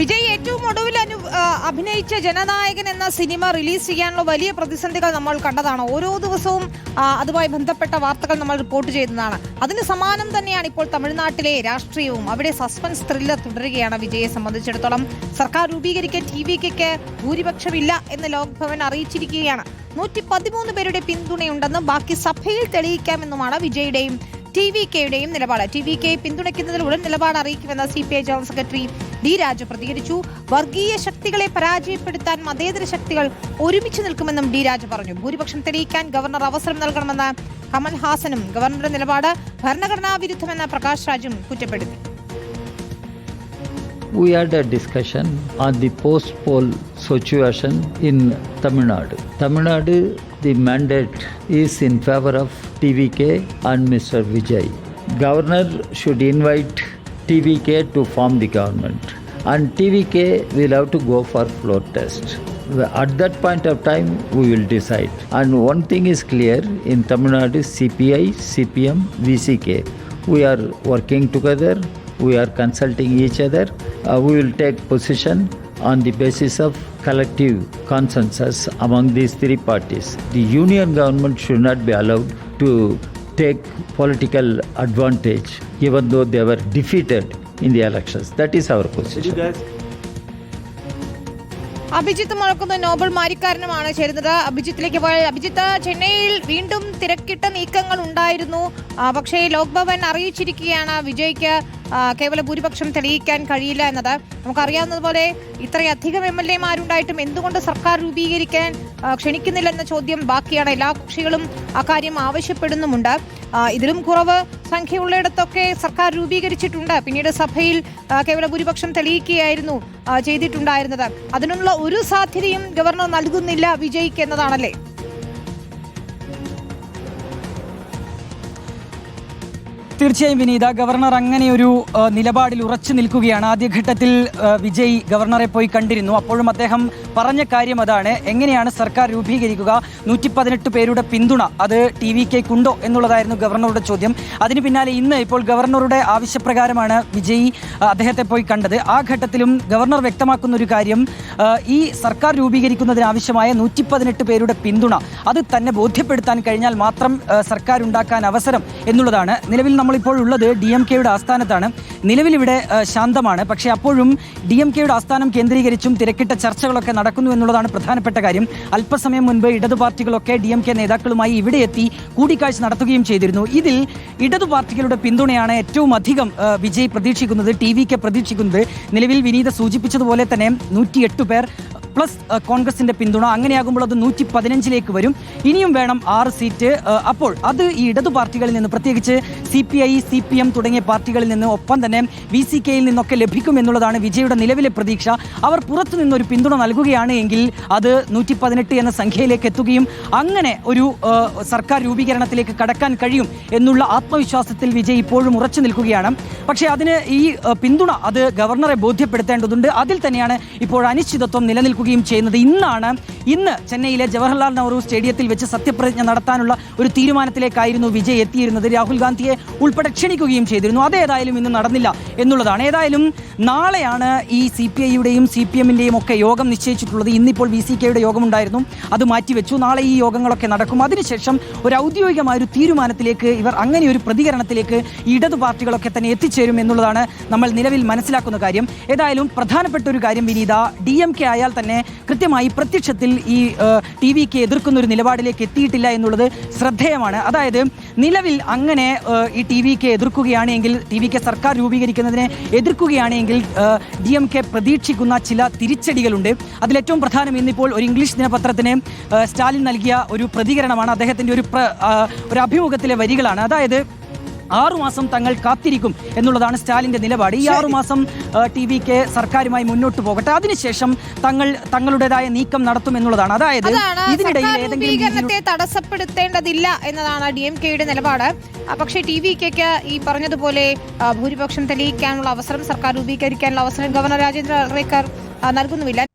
വിജയ് ഏറ്റവും ഒടുവിൽ അഭിനയിച്ച ജനനായകൻ എന്ന സിനിമ റിലീസ് ചെയ്യാനുള്ള വലിയ പ്രതിസന്ധികൾ നമ്മൾ കണ്ടതാണ്. ഓരോ ദിവസവും അതുമായി ബന്ധപ്പെട്ട വാർത്തകൾ നമ്മൾ റിപ്പോർട്ട് ചെയ്യുന്നതാണ്. അതിന് സമാനം തന്നെയാണ് ഇപ്പോൾ തമിഴ്നാട്ടിലെ രാഷ്ട്രീയവും. അവിടെ സസ്പെൻസ് ത്രില്ലർ തുടരുകയാണ്. വിജയെ സംബന്ധിച്ചിടത്തോളം സർക്കാർ രൂപീകരിക്കാൻ TVKക്ക് ഭൂരിപക്ഷമില്ല എന്ന് ലോക്ഭവൻ അറിയിച്ചിരിക്കുകയാണ്. 113 പേരുടെ പിന്തുണയുണ്ടെന്ന് ബാക്കി സഭയിൽ തെളിയിക്കാമെന്നുമാണ് വിജയുടെയും TVKയുടെയും നിലപാട്. TVK പിന്തുണയ്ക്കുന്നതിൽ ഉടൻ നിലപാട് അറിയിക്കുമെന്ന് CPI general secretary D. Raju പ്രതികരിച്ചു. വർഗീയ ശക്തികളെ പരാജയപ്പെടുത്താൻ മതേതര ശക്തികൾ ഒരുമിച്ച് നിൽക്കുമെന്നും D. രാജു പറഞ്ഞു. ഭൂരിപക്ഷം തെളിയിക്കാൻ ഗവർണർ അവസരം നൽകണമെന്ന് കമൽ ഹാസനും ഗവർണറുടെ നിലപാട് ഭരണഘടനാ വിരുദ്ധമെന്ന് പ്രകാശ് രാജും കുറ്റപ്പെടുത്തി. We had a discussion on the post-poll situation in Tamil Nadu. Tamil Nadu, the mandate is in favor of TVK and Mr. Vijay. Governor should invite TVK to form the government, and TVK will have to go for floor test. At that point of time, we will decide. And one thing is clear, in Tamil Nadu, CPI, CPM, VCK, we are working together. We are consulting each other. We will take position on the basis of collective consensus among these three parties. The union government should not be allowed to take political advantage even though they were defeated in the elections. That is our position. Abhijith മുഴക്കുന്ന Nobel മാരിക്കാരനുമാണ് ചേരുന്നത്. അഭിജിത്തിലേക്ക് പോയാൽ, അഭിജിത്ത്, ചെന്നൈയിൽ വീണ്ടും തിരക്കിട്ട നീക്കങ്ങൾ ഉണ്ടായിരുന്നു. പക്ഷേ ലോക്ഭവൻ അറിയിച്ചിരിക്കുകയാണ് വിജയ്ക്ക് കേവല ഭൂരിപക്ഷം തെളിയിക്കാൻ കഴിയില്ല എന്നത്. നമുക്കറിയാവുന്നതുപോലെ ഇത്രയധികം MLA മാരുണ്ടായിട്ടും എന്തുകൊണ്ട് സർക്കാർ രൂപീകരിക്കാൻ ക്ഷണിക്കുന്നില്ലെന്ന ചോദ്യം ബാക്കിയാണ്. എല്ലാ കക്ഷികളും അക്കാര്യം ആവശ്യപ്പെടുന്നുമുണ്ട്. ഇതിലും കുറവ് സംഖ്യയുള്ളയിടത്തൊക്കെ സർക്കാർ രൂപീകരിച്ചിട്ടുണ്ട്. പിന്നീട് സഭയിൽ കേവല ഭൂരിപക്ഷം തെളിയിക്കുകയായിരുന്നു ചെയ്തിട്ടുണ്ടായിരുന്നത്. അതിനുള്ള ഒരു സാധ്യതയും ഗവർണർ നൽകുന്നില്ല വിജയ്ക്ക് എന്നതാണല്ലേ? തീർച്ചയായും വിനീത, ഗവർണർ അങ്ങനെ ഒരു നിലപാടിൽ ഉറച്ചു നിൽക്കുകയാണ്. ആദ്യഘട്ടത്തിൽ വിജയ് ഗവർണറെ പോയി കണ്ടിരുന്നു. അപ്പോഴും അദ്ദേഹം പറഞ്ഞ കാര്യം അതാണ്. എങ്ങനെയാണ് സർക്കാർ രൂപീകരിക്കുക, 118 പേരുടെ പിന്തുണ അത് TVKക്കുണ്ടോ എന്നുള്ളതായിരുന്നു ഗവർണറുടെ ചോദ്യം. അതിന് പിന്നാലെ ഇന്ന് ഇപ്പോൾ ഗവർണറുടെ ആവശ്യപ്രകാരമാണ് വിജയ് അദ്ദേഹത്തെ പോയി കണ്ടത്. ആ ഘട്ടത്തിലും ഗവർണർ വ്യക്തമാക്കുന്ന ഒരു കാര്യം, ഈ സർക്കാർ രൂപീകരിക്കുന്നതിനാവശ്യമായ 118 പേരുടെ പിന്തുണ അത് തന്നെ ബോധ്യപ്പെടുത്താൻ കഴിഞ്ഞാൽ മാത്രം സർക്കാർ ഉണ്ടാക്കാൻ അവസരം എന്നുള്ളതാണ്. നിലവിൽ നമ്മളിപ്പോൾ ഉള്ളത് DMKയുടെ ആസ്ഥാനത്താണ്. നിലവിലിവിടെ ശാന്തമാണ്. പക്ഷേ അപ്പോഴും DMKയുടെ ആസ്ഥാനം കേന്ദ്രീകരിച്ചും തിരക്കിട്ട ചർച്ചകളൊക്കെ നടക്കുന്നു എന്നുള്ളതാണ് പ്രധാനപ്പെട്ട കാര്യം. അല്പസമയം മുൻപ് ഇടതു പാർട്ടികളൊക്കെ DMK നേതാക്കളുമായി ഇവിടെ എത്തി കൂടിക്കാഴ്ച നടത്തുകയും ചെയ്തിരുന്നു. ഇതിൽ ഇടതു പാർട്ടികളുടെ പിന്തുണയാണ് ഏറ്റവും അധികം വിജയ് പ്രതീക്ഷിക്കുന്നത്, TVK പ്രതീക്ഷിക്കുന്നത്. നിലവിൽ വിനീത സൂചിപ്പിച്ചതുപോലെ തന്നെ 108 പേർ പ്ലസ് കോൺഗ്രസിന്റെ പിന്തുണ, അങ്ങനെയാകുമ്പോൾ അത് 115ലേക്ക് വരും. ഇനിയും വേണം 6 സീറ്റ്. അപ്പോൾ അത് ഈ ഇടതു പാർട്ടികളിൽ നിന്ന്, പ്രത്യേകിച്ച് CPI, CPM തുടങ്ങിയ പാർട്ടികളിൽ നിന്ന്, ഒപ്പം തന്നെ VCKയിൽ നിന്നൊക്കെ ലഭിക്കും എന്നുള്ളതാണ് വിജയുടെ നിലവിലെ പ്രതീക്ഷ. അവർ പുറത്തു നിന്നൊരു പിന്തുണ നൽകുകയാണ് എങ്കിൽ അത് 118 എന്ന സംഖ്യയിലേക്ക് എത്തുകയും അങ്ങനെ ഒരു സർക്കാർ രൂപീകരണത്തിലേക്ക് കടക്കാൻ കഴിയും എന്നുള്ള ആത്മവിശ്വാസത്തിൽ വിജയ് ഇപ്പോഴും ഉറച്ചു നിൽക്കുകയാണ്. പക്ഷേ അതിന് ഈ പിന്തുണ അത് ഗവർണറെ ബോധ്യപ്പെടുത്തേണ്ടതുണ്ട്. അതിൽ തന്നെയാണ് ഇപ്പോൾ അനിശ്ചിതത്വം നിലനിൽക്കുകയും ചെയ്യുന്നത്. ഇന്ന് ചെന്നൈയിലെ ജവഹർലാൽ നെഹ്റു സ്റ്റേഡിയത്തിൽ വെച്ച് സത്യപ്രതിജ്ഞ നടത്താനുള്ള ഒരു തീരുമാനത്തിലേക്കായിരുന്നു വിജയ് എത്തിയിരുന്നത്. രാഹുൽ ഗാന്ധിയെ ഉൾപ്പെടെ ക്ഷണിക്കുകയും ചെയ്തിരുന്നു. അതേതായാലും ഇന്ന് നടന്നില്ല എന്നുള്ളതാണ്. ഏതായാലും നാളെയാണ് ഈ CPIയുടെയും CPMന്റെയും ഒക്കെ യോഗം നിശ്ചയിച്ചിട്ടുള്ളത്. ഇന്നിപ്പോൾ VCKയുടെ യോഗമുണ്ടായിരുന്നു, അത് മാറ്റിവെച്ചു. നാളെ ഈ യോഗങ്ങളൊക്കെ നടക്കും. അതിനുശേഷം ഒരു ഔദ്യോഗികമായ ഒരു തീരുമാനത്തിലേക്ക് ഇവർ, അങ്ങനെ ഒരു പ്രതികരണത്തിലേക്ക് ഇടതു പാർട്ടികളൊക്കെ തന്നെ എത്തിച്ചേരും എന്നുള്ളതാണ് നമ്മൾ നിലവിൽ മനസ്സിലാക്കുന്ന കാര്യം. ഏതായാലും പ്രധാനപ്പെട്ട ഒരു കാര്യം വിനീത, DMK ആയാൽ തന്നെ കൃത്യമായി പ്രത്യക്ഷത്തിൽ ഈ TVK എതിർക്കുന്ന ഒരു നിലപാടിലേക്ക് എത്തിയിട്ടില്ല എന്നുള്ളത് ശ്രദ്ധേയമാണ്. അതായത് നിലവിൽ അങ്ങനെ ഈ TVK എതിർക്കുകയാണെങ്കിൽ, TVK സർക്കാർ രൂപീകരിക്കുന്നതിനെ എതിർക്കുകയാണെങ്കിൽ DMK പ്രതീക്ഷിക്കുന്ന ചില തിരിച്ചടികളുണ്ട്. അതിലേറ്റവും പ്രധാനം ഇന്നിപ്പോൾ ഒരു ഇംഗ്ലീഷ് ദിനപത്രത്തിന് സ്റ്റാലിൻ നൽകിയ ഒരു പ്രതികരണമാണ്. അദ്ദേഹത്തിൻ്റെ ഒരു അഭിമുഖത്തിലെ വരികളാണ്. അതായത് 6 മാസം തങ്ങൾ കാത്തിരിക്കും എന്നുള്ളതാണ് നിലപാട്. ഈ 6 മാസം TVK സർക്കാരുമായി മുന്നോട്ട് പോകട്ടെ, അതിനുശേഷം തങ്ങളുടേതായ നീക്കം നടത്തും എന്നുള്ളതാണ്. അതായത് ഇതിനിടയിൽ ഏതെങ്കിലും തടസ്സപ്പെടുത്തേണ്ടതില്ല എന്നതാണ് DMKയുടെ നിലപാട്. പക്ഷേ TVKക്ക് ഈ പറഞ്ഞതുപോലെ ഭൂരിപക്ഷം തെളിയിക്കാനുള്ള അവസരം, സർക്കാർ രൂപീകരിക്കാനുള്ള അവസരം ഗവർണർ രാജേന്ദ്ര അർലേക്കർ നൽകുന്നുമില്ല.